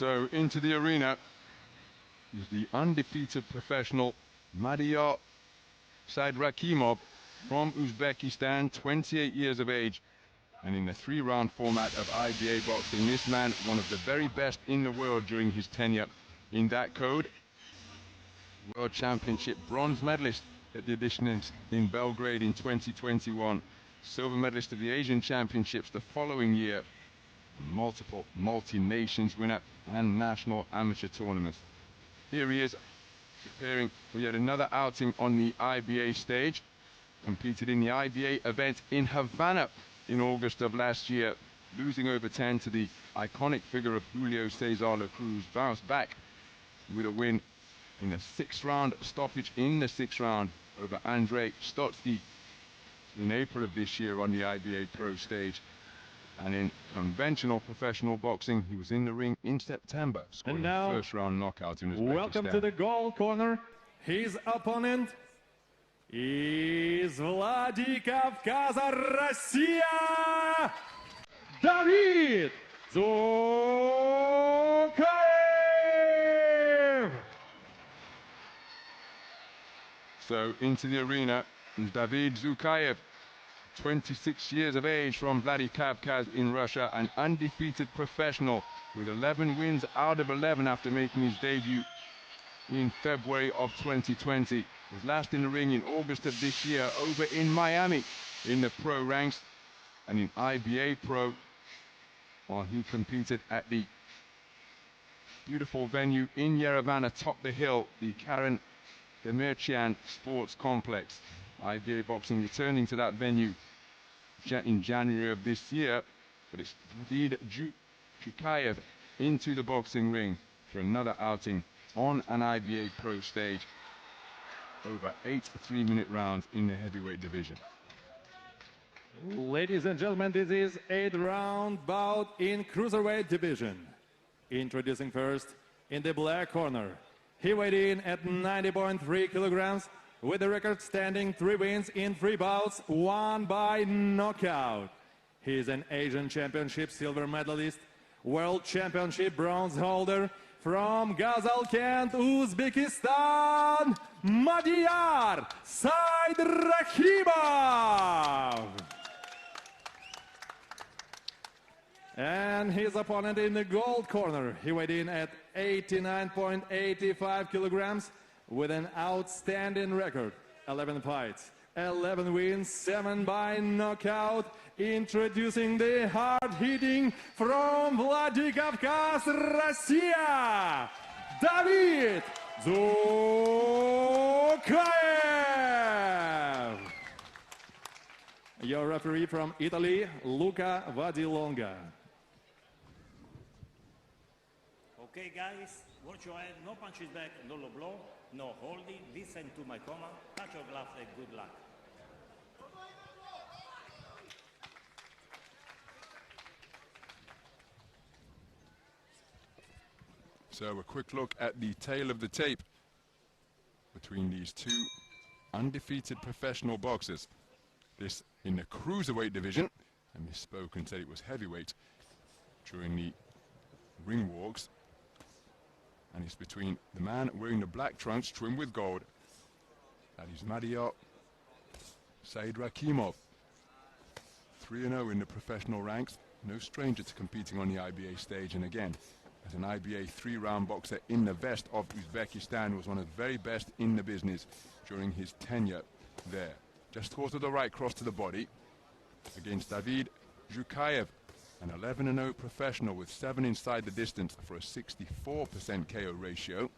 So into the arena is the undefeated professional Madiyar Saydrakhimov from Uzbekistan, 28 years of age. And in the 3-round format of IBA boxing, this man, one of the very best in the world during his tenure in that code. World Championship bronze medalist at the edition in Belgrade in 2021. Silver medalist of the Asian Championships the following year. Multiple multi-nations winner and national amateur tournaments. Here he is, preparing for yet another outing on the IBA stage. Competed in the IBA event in Havana in August of last year, losing over 10 to the iconic figure of Julio Cesar La Cruz. Bounced back with a win in the 6th round stoppage in the 6th round over Andrei Stotsky in April of this year on the IBA Pro stage. And in conventional professional boxing, he was in the ring in September, scoring a first-round knockout in Uzbekistan. Welcome to the goal corner. His opponent is Vladikavkaz, Russia, David Dzukaev. So into the arena is David Dzukaev, 26 years of age, from Vladikavkaz in Russia, an undefeated professional with 11 wins out of 11 after making his debut in February of 2020. Was last in the ring in August of this year over in Miami in the pro ranks, and in IBA Pro, while he competed at the beautiful venue in Yerevan atop the hill, the Karen Demirchian Sports Complex. IBA boxing returning to that venue in January of this year, but it's indeed Dzukaev into the boxing ring for another outing on an IBA Pro stage. Over 8 3-minute rounds in the heavyweight division. Ladies and gentlemen, this is 8th-round bout in cruiserweight division. Introducing first, in the black corner, he weighed in at 90.3 kilograms with the record standing 3 wins in 3 bouts, 1 by knockout. He is an Asian Championship silver medalist, World Championship bronze holder, from Gazalkent, Uzbekistan, Madiyar Saydrakhimov. And his opponent in the gold corner, he weighed in at 89.85 kilograms with an outstanding record, 11 fights, 11 wins, 7 by knockout. Introducing the hard-hitting from Vladikavkaz, Russia, David Dzukaev. Your referee from Italy, Luca Vadilonga. Okay, guys, watch your head, no punches back, no low blow, no holding, listen to my command, touch your gloves and good luck. So a quick look at the tail of the tape between these two undefeated professional boxers. This in the cruiserweight division. I misspoke and said it was heavyweight during the ring walks. And it's between the man wearing the black trunks trimmed with gold. That is Madiyar Saydrakhimov. 3-0 in the professional ranks. No stranger to competing on the IBA stage, and again, as an IBA 3-round boxer in the vest of Uzbekistan, was one of the very best in the business during his tenure there. Just caught with the right cross to the body against David Dzukaev, an 11-0 professional with 7 inside the distance for a 64% KO ratio.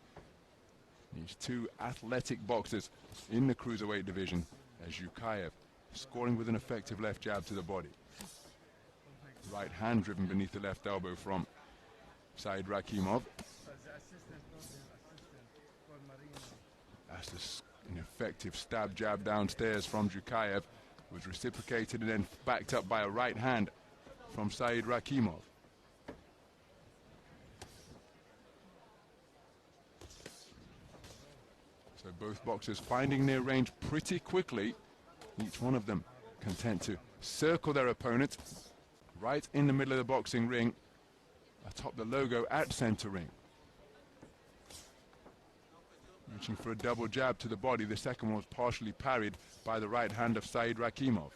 These two athletic boxers in the cruiserweight division, as Dzukaev scoring with an effective left jab to the body. Right hand driven beneath the left elbow from Saydrakhimov. That's an effective stab jab downstairs from Dzukaev, was reciprocated and then backed up by a right hand from Saydrakhimov. So both boxers finding their range pretty quickly, each one of them content to circle their opponent right in the middle of the boxing ring atop the logo at center ring. Reaching for a double jab to the body. The second one was partially parried by the right hand of Saydrakhimov.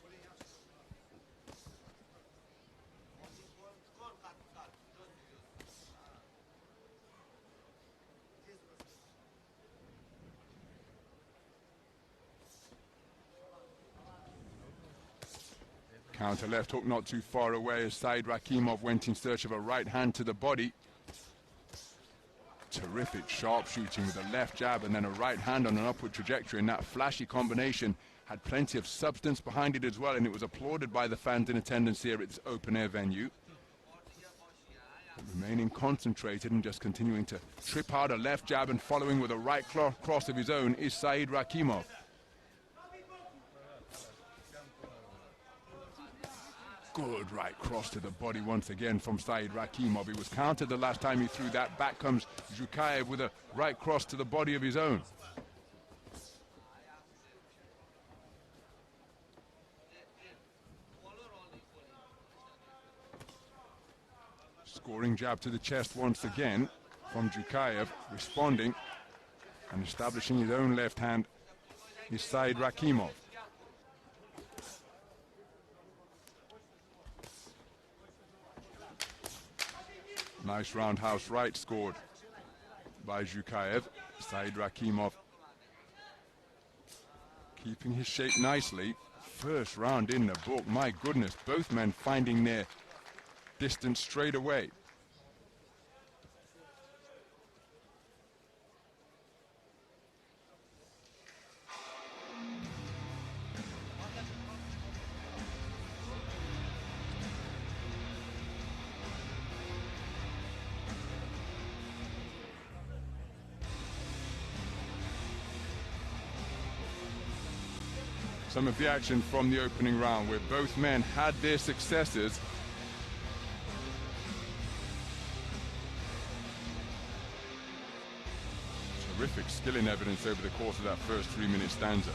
Counter left hook not too far away as Saydrakhimov went in search of a right hand to the body. Terrific sharp shooting with a left jab and then a right hand on an upward trajectory, and that flashy combination had plenty of substance behind it as well, and it was applauded by the fans in attendance here at this open-air venue. Remaining concentrated and just continuing to trip out a left jab and following with a right cross of his own is Saydrakhimov. Good right cross to the body once again from Saydrakhimov. He was countered the last time he threw that. Back comes Dzukaev with a right cross to the body of his own. Scoring jab to the chest once again from Dzukaev, responding and establishing his own left hand is Saydrakhimov. Nice roundhouse right scored by Dzukaev. Saydrakhimov keeping his shape nicely. First round in the book, my goodness, both men finding their distance straight away. Some of the action from the opening round where both men had their successes. Terrific skill in evidence over the course of that first 3-minute stanza.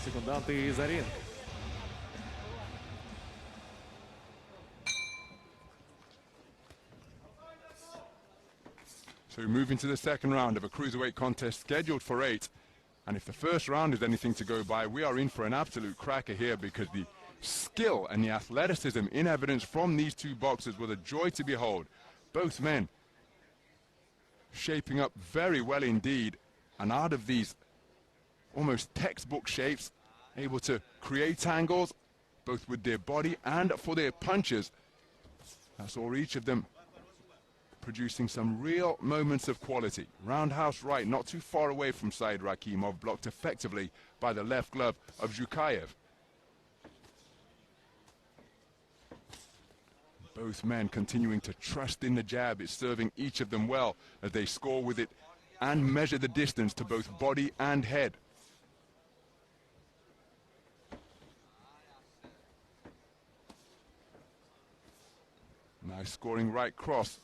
Секунданты за ринг. So we move into the second round of a cruiserweight contest scheduled for 8. And if the first round is anything to go by, we are in for an absolute cracker here, because the skill and the athleticism in evidence from these two boxers was a joy to behold. Both men shaping up very well indeed, and out of these almost textbook shapes, able to create angles both with their body and for their punches. I saw each of them producing some real moments of quality. Roundhouse right, not too far away from Saydrakhimov, blocked effectively by the left glove of Dzukaev. Both men continuing to trust in the jab. It's serving each of them well as they score with it and measure the distance to both body and head. Nice scoring right cross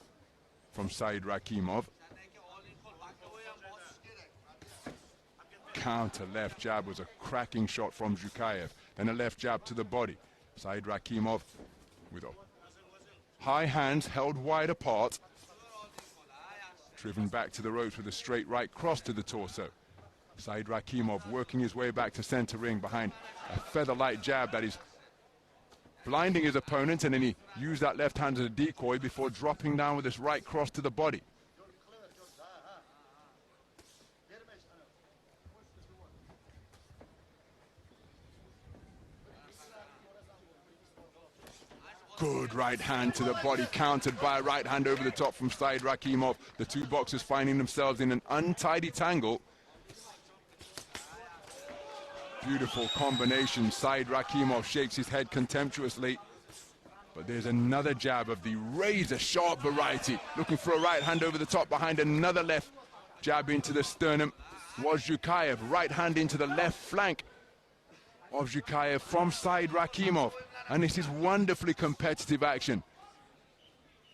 from Saydrakhimov. Counter left jab was a cracking shot from Dzukaev. Then a left jab to the body. Saydrakhimov with high hands held wide apart. Driven back to the ropes with a straight right cross to the torso. Saydrakhimov working his way back to center ring behind a feather-light jab that is blinding his opponent, and then he used that left hand as a decoy before dropping down with this right cross to the body. Good right hand to the body, countered by a right hand over the top from Saydrakhimov. The two boxers finding themselves in an untidy tangle. Beautiful combination. Saydrakhimov shakes his head contemptuously. But there's another jab of the razor-sharp variety. Looking for a right hand over the top behind another left jab into the sternum. Was Dzukaev. Right hand into the left flank of Dzukaev from Saydrakhimov. And this is wonderfully competitive action.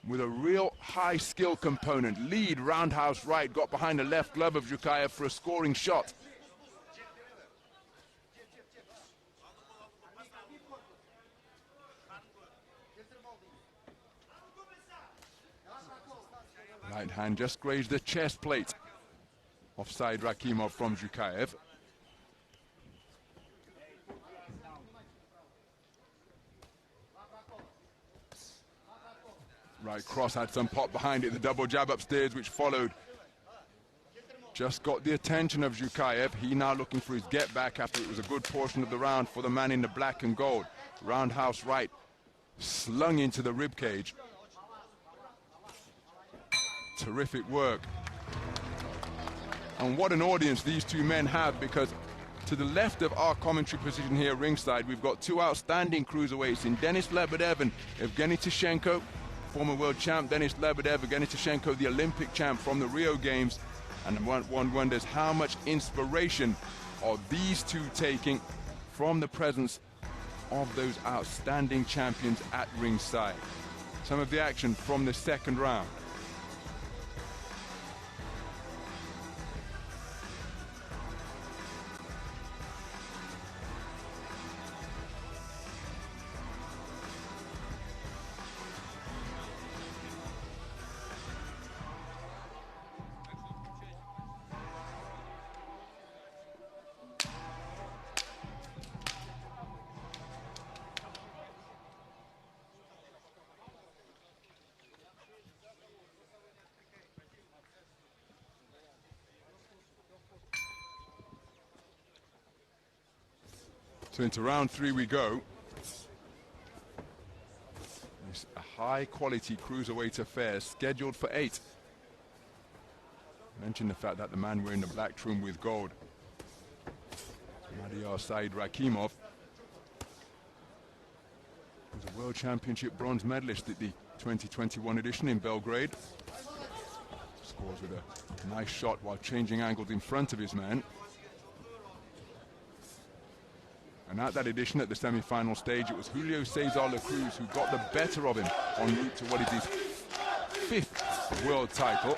with a real high skill component. Lead roundhouse right, got behind the left glove of Dzukaev for a scoring shot. Right hand just grazed the chest plate of Saydrakhimov from Dzukaev. Right cross had some pop behind it, the double jab upstairs which followed. Just got the attention of Dzukaev. He now looking for his get back after it was a good portion of the round for the man in the black and gold. Roundhouse right, slung into the rib cage. Terrific work. And what an audience these two men have, because to the left of our commentary position here ringside, we've got two outstanding cruiserweights in Denis Lebedev and Evgeny Tishenko. Former world champ Denis Lebedev, Evgeny Tishenko, the Olympic champ from the Rio Games. And one wonders how much inspiration are these two taking from the presence of those outstanding champions at ringside. Some of the action from the second round. So into round three we go. It's a high-quality cruiserweight affair scheduled for 8. Mention the fact that the man wearing the black trim with gold, Madiyar Saydrakhimov, was a World Championship bronze medalist at the 2021 edition in Belgrade. Scores with a nice shot while changing angles in front of his man. And at that edition, at the semi-final stage, it was Julio Cesar La Cruz who got the better of him en route to what is his 5th world title.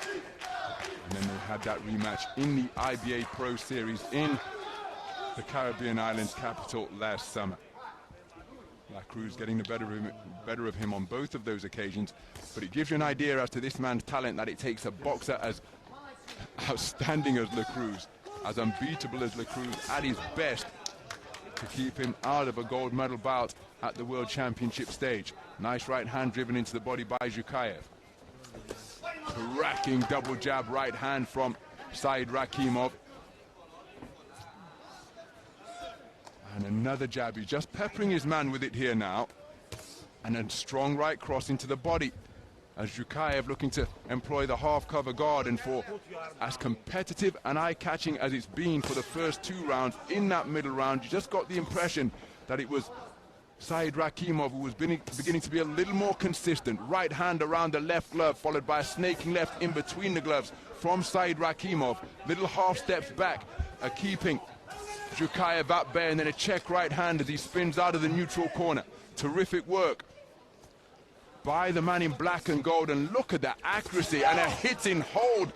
And then they had that rematch in the IBA Pro Series in the Caribbean islands capital last summer. La Cruz getting the better of him on both of those occasions. But it gives you an idea as to this man's talent, that it takes a boxer as outstanding as La Cruz, as unbeatable as La Cruz at his best, to keep him out of a gold medal bout at the World Championship stage. Nice right hand driven into the body by Dzukaev. Cracking double jab right hand from Saydrakhimov. And another jab. He's just peppering his man with it here now. And a strong right cross into the body, as Dzukaev looking to employ the half cover guard. And for as competitive and eye-catching as it's been for the first 2 rounds, in that middle round you just got the impression that it was Saydrakhimov who was beginning to be a little more consistent. Right hand around the left glove, followed by a snaking left in between the gloves from Saydrakhimov. Little half steps back, keeping Dzukaev at bay, and then a check right hand as he spins out of the neutral corner. Terrific work by the man in black and gold, and look at that accuracy and a hitting hold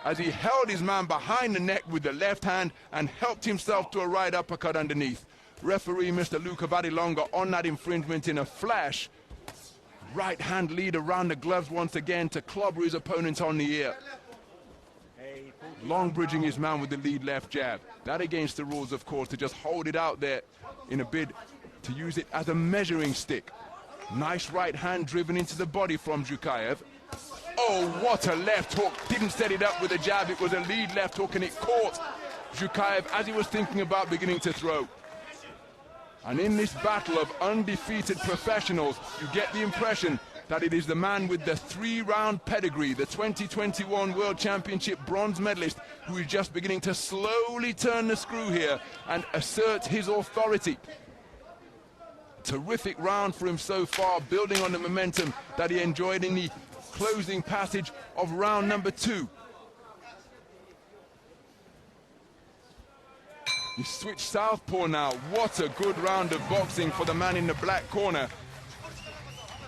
as he held his man behind the neck with the left hand and helped himself to a right uppercut underneath. Referee Mr. Luca Vadilonga on that infringement in a flash. Right hand lead around the gloves once again to clobber his opponent on the ear. Long bridging his man with the lead left jab. That against the rules, of course, to just hold it out there in a bid to use it as a measuring stick. Nice right hand driven into the body from Dzukaev. Oh, what a left hook. Didn't set it up with a jab. It was a lead left hook, and it caught Dzukaev as he was thinking about beginning to throw. And in this battle of undefeated professionals, you get the impression that it is the man with the 3-round pedigree, the 2021 World Championship bronze medalist, who is just beginning to slowly turn the screw here and assert his authority. Terrific round for him so far, building on the momentum that he enjoyed in the closing passage of round number 2. He switched southpaw now. What a good round of boxing for the man in the black corner.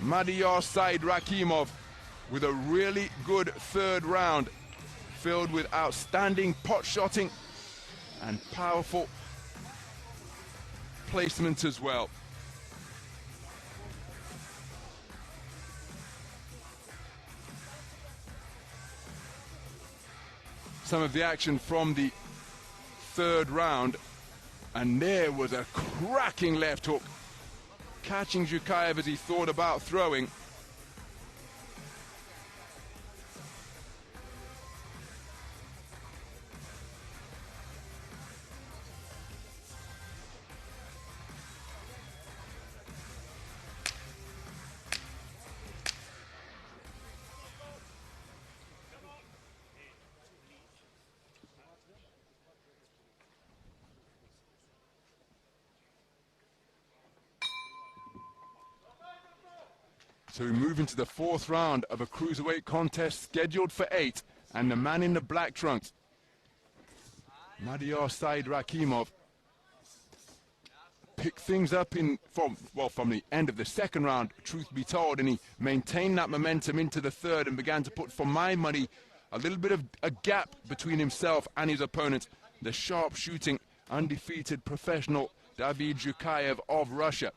Madiyar Saydrakhimov with a really good third round filled with outstanding pot shotting and powerful placement as well. Some of the action from the third round, and there was a cracking left hook, catching Dzukaev as he thought about throwing. So we move into the fourth round of a cruiserweight contest scheduled for 8, and the man in the black trunks, Madiyar Saydrakhimov, picked things up from the end of the second round, truth be told, and he maintained that momentum into the third and began to put, for my money, a little bit of a gap between himself and his opponent, the sharp-shooting, undefeated professional David Dzukaev of Russia,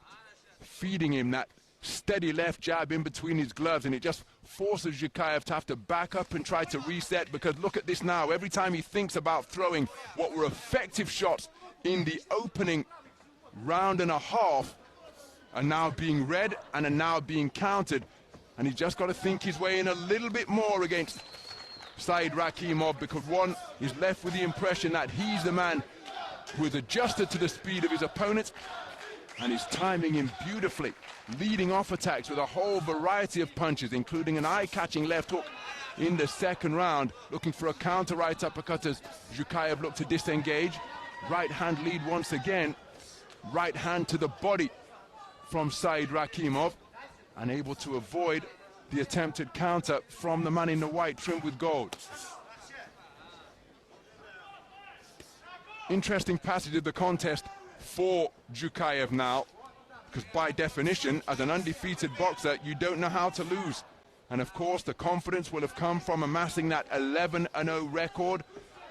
feeding him that steady left jab in between his gloves, and it just forces Dzukaev to have to back up and try to reset, because look at this now. Every time he thinks about throwing what were effective shots in the opening round and a half are now being read and are now being countered, and he's just got to think his way in a little bit more against Saydrakhimov, because one is left with the impression that he's the man who has adjusted to the speed of his opponent and is timing him beautifully, leading off attacks with a whole variety of punches, including an eye-catching left hook in the second round, looking for a counter right uppercut as Dzukaev looked to disengage. Right hand lead once again, right hand to the body from Saydrakhimov, and able to avoid the attempted counter from the man in the white trimmed with gold. Interesting passage of the contest for Dzukaev now, because by definition, as an undefeated boxer, you don't know how to lose. And of course, the confidence will have come from amassing that 11-0 record,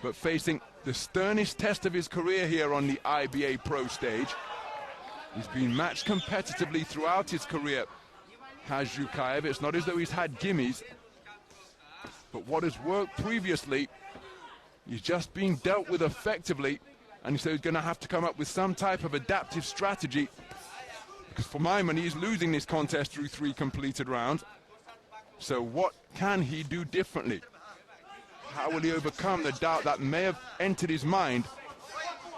but facing the sternest test of his career here on the IBA pro stage. He's been matched competitively throughout his career, has Dzukaev. It's not as though he's had gimmies, but what has worked previously, he's just being dealt with effectively, and so he's going to have to come up with some type of adaptive strategy, because for my money, he's losing this contest through 3 completed rounds. So what can he do differently? How will he overcome the doubt that may have entered his mind?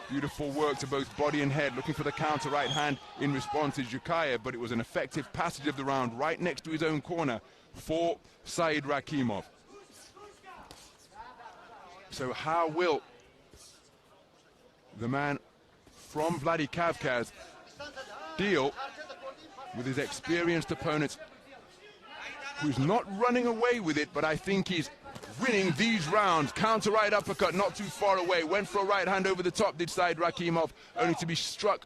Beautiful work to both body and head, looking for the counter right hand in response to Dzukaev, but it was an effective passage of the round right next to his own corner for Saydrakhimov. So how will the man from Vladikavkaz deal with his experienced opponent, who's not running away with it, but I think he's winning these rounds? Counter right uppercut not too far away, went for a right hand over the top, did Saydrakhimov, only to be struck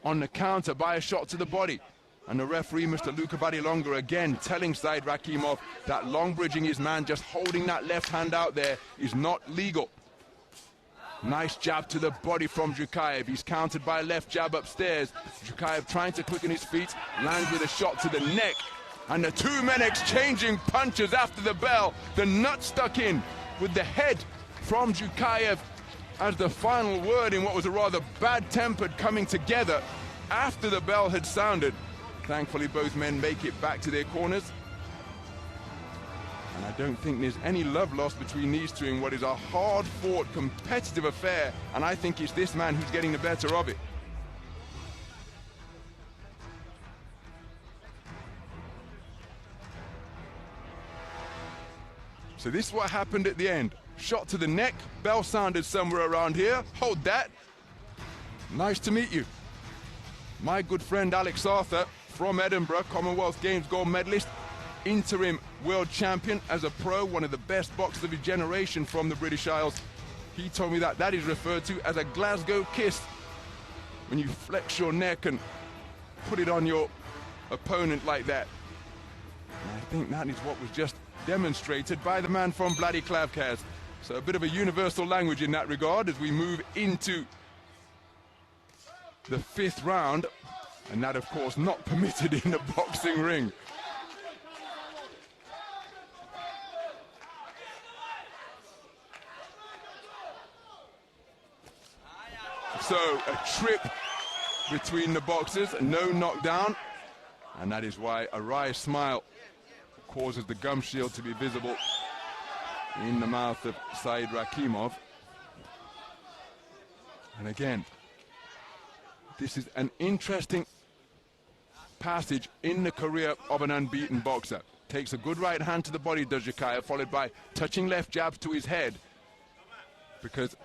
on the counter by a shot to the body. And the referee, Mr. Luka Badilonga, again telling Saydrakhimov that long bridging his man, just holding that left hand out there, is not legal. Nice jab to the body from Dzukaev. He's countered by a left jab upstairs. Dzukaev trying to quicken his feet, lands with a shot to the neck. And the two men exchanging punches after the bell. The nut stuck in with the head from Dzukaev as the final word in what was a rather bad-tempered coming together after the bell had sounded. Thankfully, both men make it back to their corners. And I don't think there's any love lost between these two in what is a hard-fought, competitive affair. And I think it's this man who's getting the better of it. So this is what happened at the end. Shot to the neck, bell sounded somewhere around here. Hold that. Nice to meet you. My good friend Alex Arthur from Edinburgh, Commonwealth Games gold medalist, interim world champion as a pro, one of the best boxers of his generation from the British Isles. He told me that that is referred to as a Glasgow kiss, when you flex your neck and put it on your opponent like that. And I think that is what was just demonstrated by the man from Vladikavkaz. So a bit of a universal language in that regard as we move into the 5th round, and that of course not permitted in a boxing ring. So a trip between the boxers, no knockdown, and that is why a wry smile causes the gum shield to be visible in the mouth of Saydrakhimov. And again, this is an interesting passage in the career of an unbeaten boxer. Takes a good right hand to the body, does Dzukaev, followed by touching left jabs to his head. Because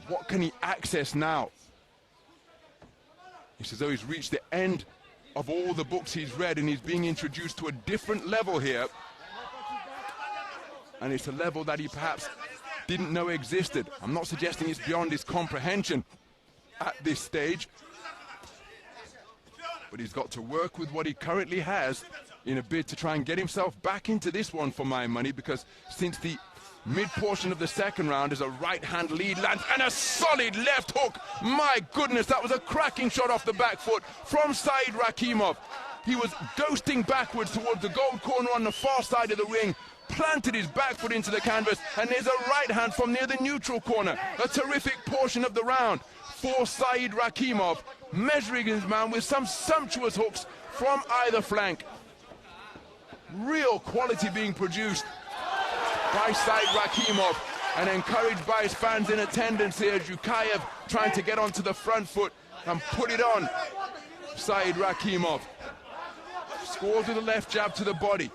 what can he access now? It's as though he's reached the end of all the books he's read and he's being introduced to a different level here. And it's a level that he perhaps didn't know existed. I'm not suggesting it's beyond his comprehension at this stage, but he's got to work with what he currently has in a bid to try and get himself back into this one for my money, because since the mid-portion of the 2nd round is a right-hand lead lands and a solid left hook. My goodness, that was a cracking shot off the back foot from Saydrakhimov. He was ghosting backwards towards the gold corner on the far side of the ring, planted his back foot into the canvas, and there's a right hand from near the neutral corner. A terrific portion of the round for Saydrakhimov, measuring his man with some sumptuous hooks from either flank. Real quality being produced by Saydrakhimov, and encouraged by his fans in attendance here. Dzukaev trying to get onto the front foot and put it on Saydrakhimov. Scores with a left jab to the body.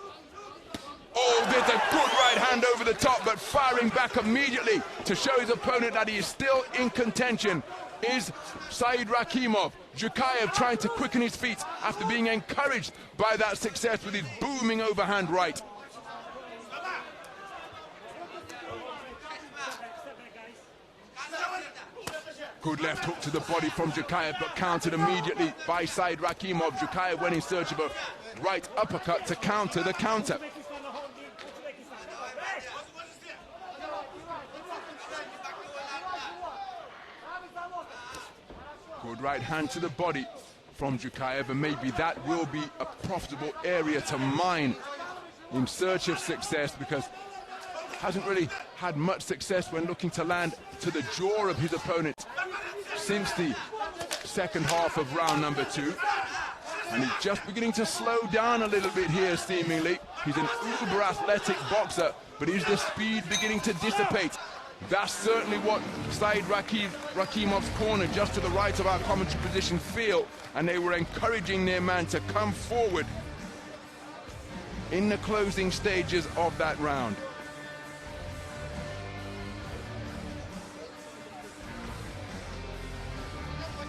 Oh, there's a good right hand over the top, but firing back immediately to show his opponent that he is still in contention is Saydrakhimov. Dzukaev trying to quicken his feet after being encouraged by that success with his booming overhand right. Good left hook to the body from Dzukaev, but countered immediately by Saydrakhimov. Dzukaev went in search of a right uppercut to counter the counter. Good right hand to the body from Dzukaev, and maybe that will be a profitable area to mine in search of success, because hasn't really had much success when looking to land to the jaw of his opponent since the 2nd half of round number 2. And he's just beginning to slow down a little bit here, seemingly. He's an uber athletic boxer, but is the speed beginning to dissipate? That's certainly what Saidrakhimov's corner, just to the right of our commentary position, feel, and they were encouraging their man to come forward in the closing stages of that round.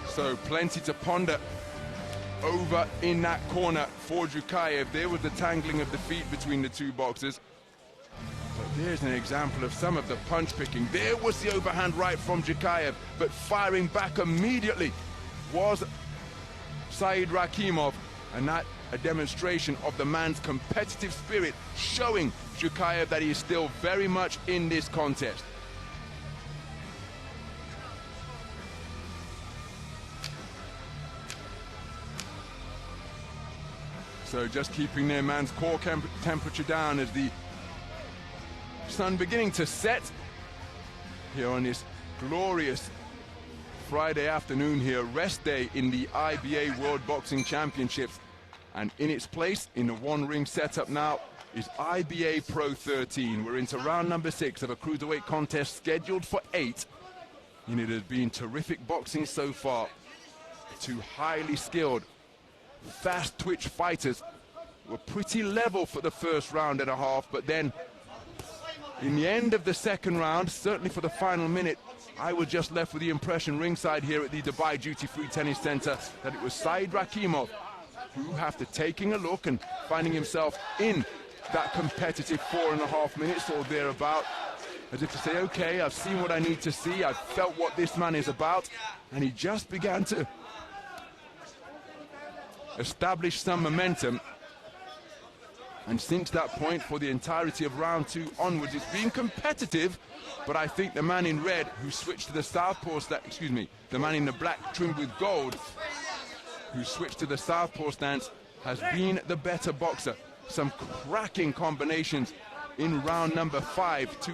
So plenty to ponder over in that corner for Dzukaev. There was the tangling of the feet between the two boxers. But there's an example of some of the punch picking. There was the overhand right from Dzukaev, but firing back immediately was Saydrakhimov, and that a demonstration of the man's competitive spirit, showing Dzukaev that he is still very much in this contest. So just keeping their man's core temperature down as the sun beginning to set here on this glorious Friday afternoon here, rest day in the IBA World Boxing Championships. And in its place, in the one-ring setup now, is IBA Pro 13. We're into round number 6 of a cruiserweight contest scheduled for 8. And it has been terrific boxing so far. Two highly skilled, fast twitch fighters were pretty level for the first round and a half, but then in the end of the second round, certainly for the final minute, I was just left with the impression ringside here at the Dubai Duty Free Tennis Center that it was Saydrakhimov who, after taking a look and finding himself in that competitive 4.5 minutes or thereabout, as if to say, okay, I've seen what I need to see, I've felt what this man is about, and he just began to establish some momentum And since that point, for the entirety of round 2 onwards, it's been competitive, but I think the man in red who switched to the southpaw, the man in the black trimmed with gold, who switched to the southpaw stance, has been the better boxer. Some cracking combinations in round number 5, 2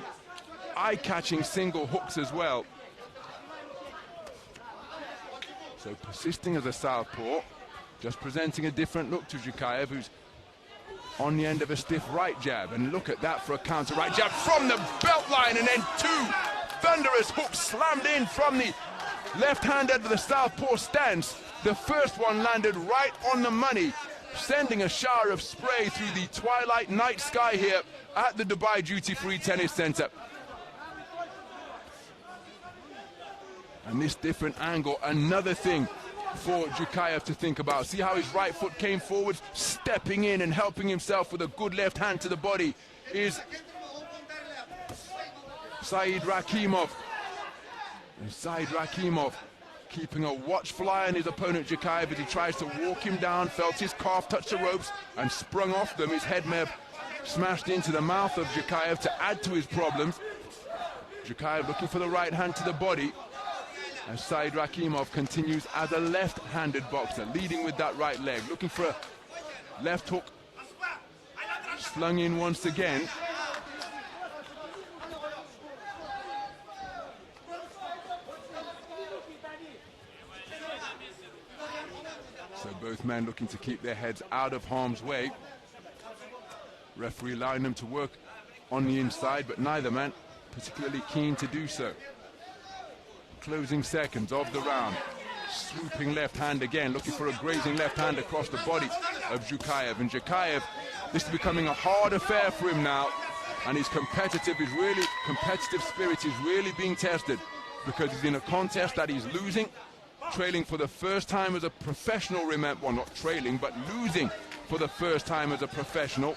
eye-catching single hooks as well. So persisting as a southpaw, just presenting a different look to Dzukaev, who's on the end of a stiff right jab. And look at that for a counter right jab from the belt line, and then 2 thunderous hooks slammed in from the left hand of the southpaw stance. The first one landed right on the money, sending a shower of spray through the twilight night sky here at the Dubai Duty Free Tennis Center. And this different angle, another thing for Dzukaev to think about. See how his right foot came forward, stepping in and helping himself with a good left hand to the body is Saydrakhimov. And Saydrakhimov keeping a watchful eye on his opponent Dzukaev as he tries to walk him down, felt his calf touch the ropes and sprung off them. His head may have smashed into the mouth of Dzukaev to add to his problems. Dzukaev looking for the right hand to the body, as Saydrakhimov continues as a left-handed boxer, leading with that right leg, looking for a left hook, slung in once again. So both men looking to keep their heads out of harm's way. Referee allowing them to work on the inside, but neither man particularly keen to do so. Closing seconds of the round. Swooping left hand again, looking for a grazing left hand across the body of Dzukaev. And Dzukaev, this is becoming a hard affair for him now, and his competitive spirit is really being tested, because he's in a contest that he's losing, trailing for the first time as a professional, remember, well, not trailing, but losing for the first time as a professional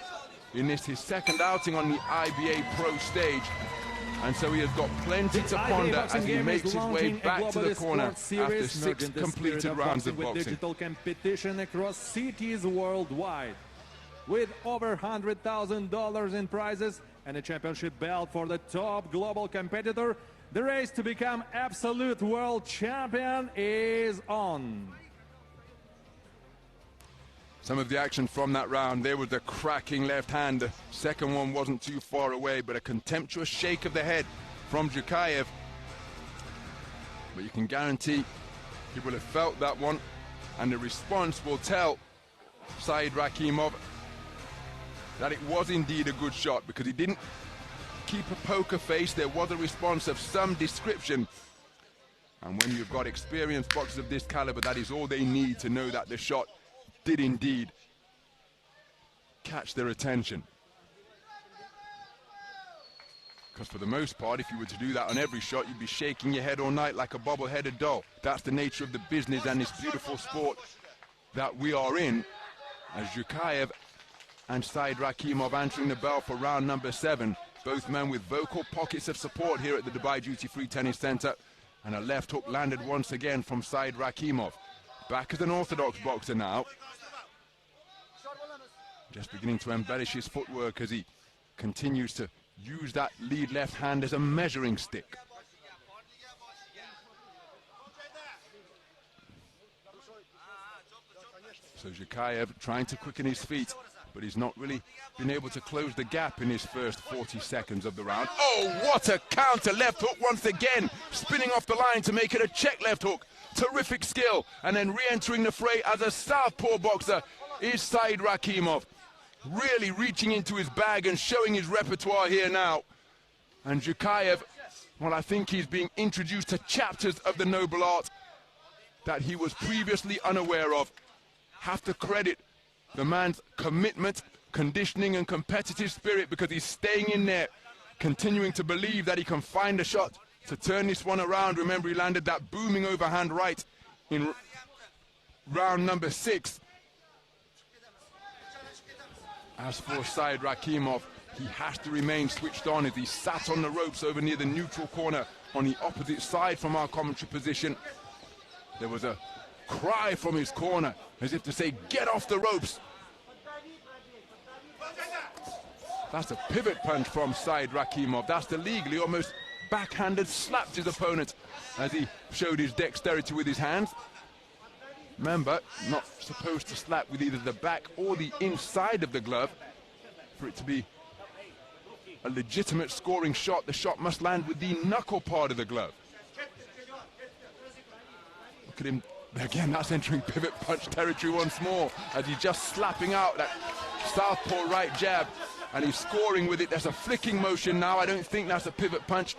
in this, his second outing on the IBA Pro stage. And so he has got plenty to ponder as he makes his way back to the corner after 6 completed rounds of boxing. Digital competition across cities worldwide, with over $100,000 in prizes and a championship belt for the top global competitor. The race to become absolute world champion is on. Some of the action from that round, there was a cracking left hand. The second one wasn't too far away, but a contemptuous shake of the head from Dzukaev. But you can guarantee he will have felt that one, and the response will tell Saydrakhimov that it was indeed a good shot, because he didn't keep a poker face. There was a response of some description. And when you've got experienced boxers of this caliber, that is all they need to know that the shot did indeed catch their attention. Because for the most part, if you were to do that on every shot, you'd be shaking your head all night like a bobble-headed doll. That's the nature of the business and this beautiful sport that we are in, as Dzukaev and Saydrakhimov answering the bell for round number 7. Both men with vocal pockets of support here at the Dubai Duty Free Tennis Center. And a left hook landed once again from Saydrakhimov. Back as an orthodox boxer now. Just beginning to embellish his footwork as he continues to use that lead left hand as a measuring stick. So Dzukaev trying to quicken his feet, but he's not really been able to close the gap in his first 40 seconds of the round. Oh, what a counter left hook once again, spinning off the line to make it a check left hook. Terrific skill, and then re-entering the fray as a southpaw boxer is Saydrakhimov. Really reaching into his bag and showing his repertoire here now. And Dzukaev, well, I think he's being introduced to chapters of the noble art that he was previously unaware of. Have to credit the man's commitment, conditioning and competitive spirit, because he's staying in there, continuing to believe that he can find a shot to turn this one around. Remember, he landed that booming overhand right in round number 6. As for Saydrakhimov, he has to remain switched on as he sat on the ropes over near the neutral corner on the opposite side from our commentary position. There was a cry from his corner as if to say, get off the ropes. That's a pivot punch from Saydrakhimov. That's the legally almost backhanded slapped his opponent as he showed his dexterity with his hands. Remember, not supposed to slap with either the back or the inside of the glove. For it to be a legitimate scoring shot, the shot must land with the knuckle part of the glove. Look at him. Again, that's entering pivot punch territory once more as he's just slapping out that southpaw right jab and he's scoring with it. There's a flicking motion now. I don't think that's a pivot punch.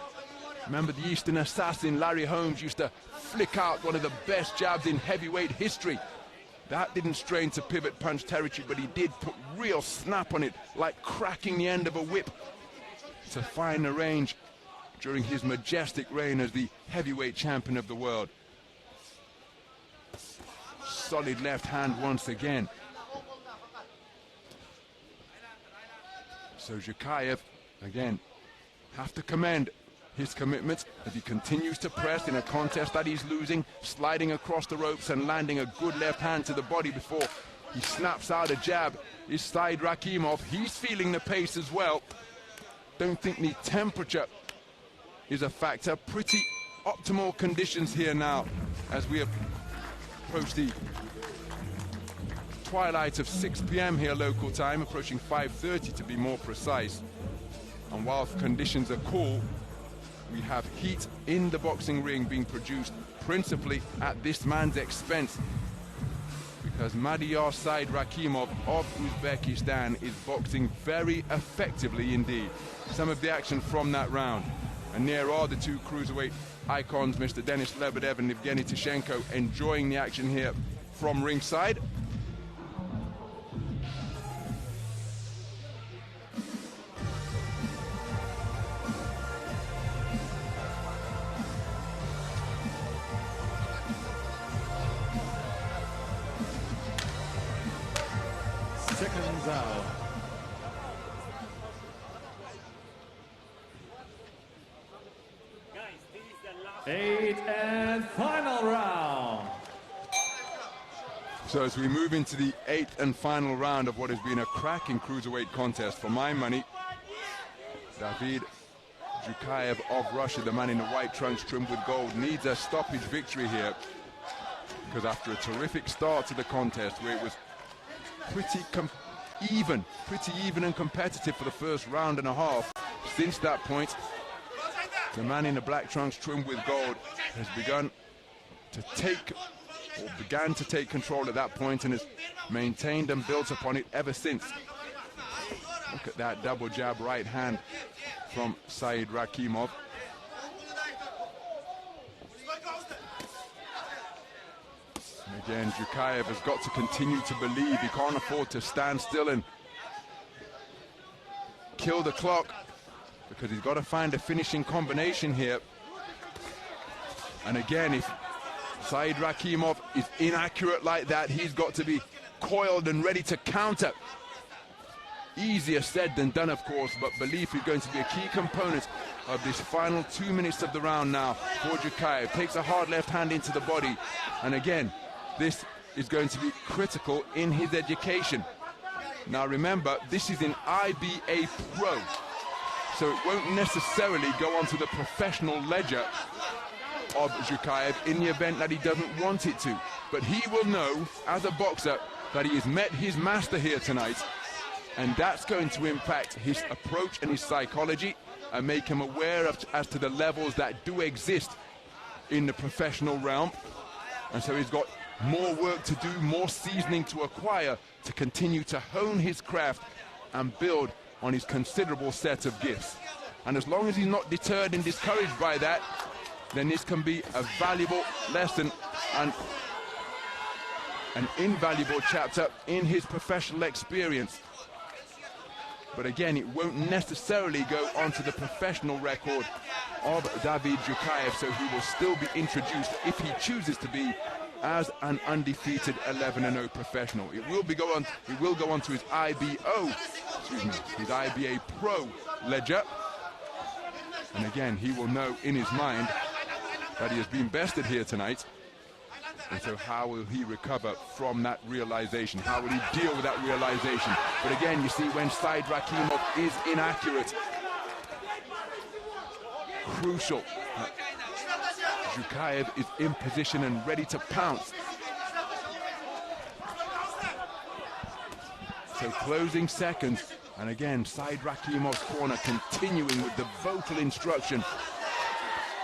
Remember, the Eastern assassin Larry Holmes used to flick out one of the best jabs in heavyweight history. That didn't strain to pivot punch territory, but he did put real snap on it, like cracking the end of a whip to find the range during his majestic reign as the heavyweight champion of the world. Solid left hand once again. So Dzukaev, again, have to commend his commitment as he continues to press in a contest that he's losing, sliding across the ropes and landing a good left hand to the body before he snaps out a jab. Is Saydrakhimov. He's feeling the pace as well. Don't think the temperature is a factor. Pretty optimal conditions here now as we approach the twilight of 6 p.m. here local time, approaching 5:30 to be more precise. And whilst conditions are cool, we have heat in the boxing ring being produced principally at this man's expense, because Madiyar Saydrakhimov of Uzbekistan is boxing very effectively indeed. Some of the action from that round. And there are the two cruiserweight icons, Mr. Denis Lebedev and Evgeny Tishenko, enjoying the action here from ringside. Seconds out. Guys, this is the last. 8th and final round. So as we move into the 8th and final round of what has been a cracking cruiserweight contest, for my money, David Dzukaev of Russia, the man in the white trunks trimmed with gold, needs a stoppage victory here, because after a terrific start to the contest where it was pretty even and competitive for the first round and a half, since that point the man in the black trunks trimmed with gold has began to take control at that point and has maintained and built upon it ever since. Look at that double jab right hand from Saydrakhimov. And again, Dzukaev has got to continue to believe. He can't afford to stand still and kill the clock, because he's got to find a finishing combination here. And again, if Saydrakhimov is inaccurate like that, he's got to be coiled and ready to counter. Easier said than done, of course, but belief is going to be a key component of this final 2 minutes of the round now for Dzukaev. Takes a hard left hand into the body, and again, this is going to be critical in his education. Now remember, this is in IBA Pro, so it won't necessarily go onto the professional ledger of Dzukaev in the event that he doesn't want it to. But he will know, as a boxer, that he has met his master here tonight, and that's going to impact his approach and his psychology and make him aware of as to the levels that do exist in the professional realm. And so he's got more work to do, more seasoning to acquire to continue to hone his craft and build on his considerable set of gifts. And as long as he's not deterred and discouraged by that, then this can be a valuable lesson and an invaluable chapter in his professional experience. But again, it won't necessarily go onto the professional record of David Dzukaev, so he will still be introduced, if he chooses to be, as an undefeated 11-0 professional. It will go on to his his IBA Pro ledger. And again, he will know in his mind that he has been bested here tonight. And so how will he recover from that realization? How will he deal with that realization? But again, you see when Saydrakhimov is inaccurate, crucial. Dzukaev is in position and ready to pounce. So closing seconds, and again, Saydrakimov's corner continuing with the vocal instruction,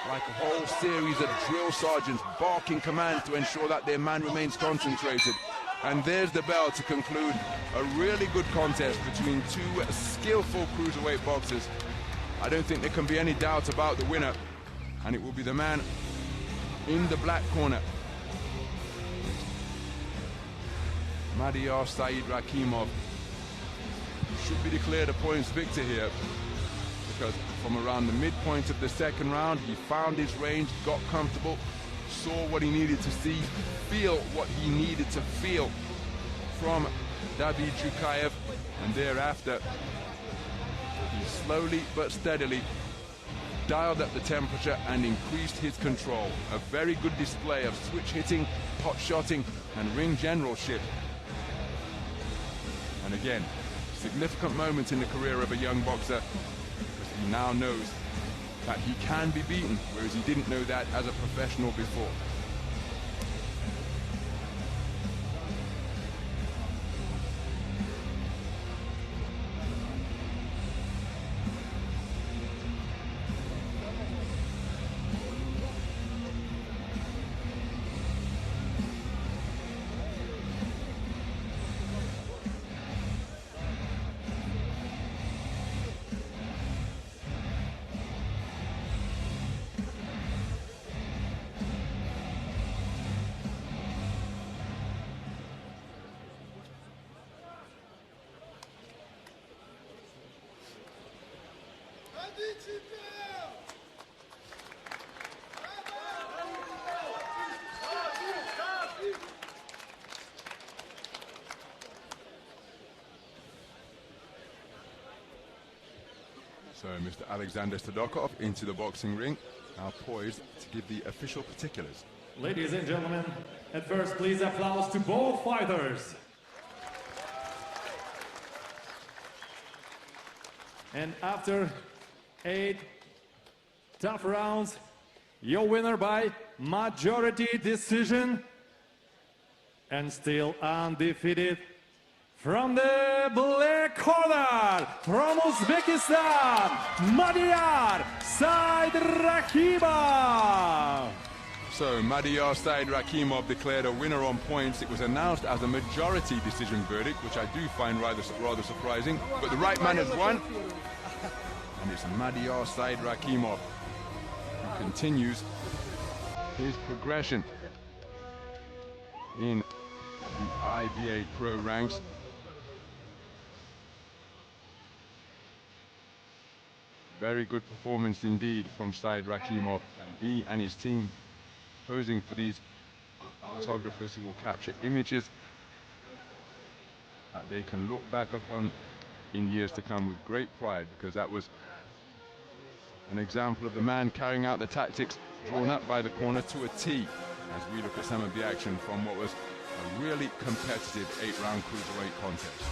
like a whole series of drill sergeants barking commands to ensure that their man remains concentrated. And there's the bell to conclude a really good contest between two skillful cruiserweight boxers. I don't think there can be any doubt about the winner, and it will be the man in the black corner, Madiyar Saydrakhimov. Should be declared a points victor here, because from around the midpoint of the second round, he found his range, got comfortable, saw what he needed to see, feel what he needed to feel from David Dzukaev, and thereafter he slowly but steadily dialed up the temperature and increased his control. A very good display of switch hitting, pot shotting, and ring generalship. And again, significant moment in the career of a young boxer, because he now knows that he can be beaten, whereas he didn't know that as a professional before. So Mr. Alexander Saydrakhimov into the boxing ring, now poised to give the official particulars. Ladies and gentlemen, at first please applause to both fighters. And after 8 tough rounds, your winner by majority decision and still undefeated, from the black corner, from Uzbekistan, Madiyar Saydrakhimov. So Madiyar Saydrakhimov declared a winner on points. It was announced as a majority decision verdict, which I do find rather surprising. But the right man has won, and it's Madiyar Saydrakhimov who continues his progression in the IBA pro ranks. Very good performance indeed from Saydrakhimov, and he and his team posing for these photographers who will capture images that they can look back upon in years to come with great pride, because that was an example of the man carrying out the tactics drawn up by the corner to a T, as we look at some of the action from what was a really competitive 8-round cruiserweight contest.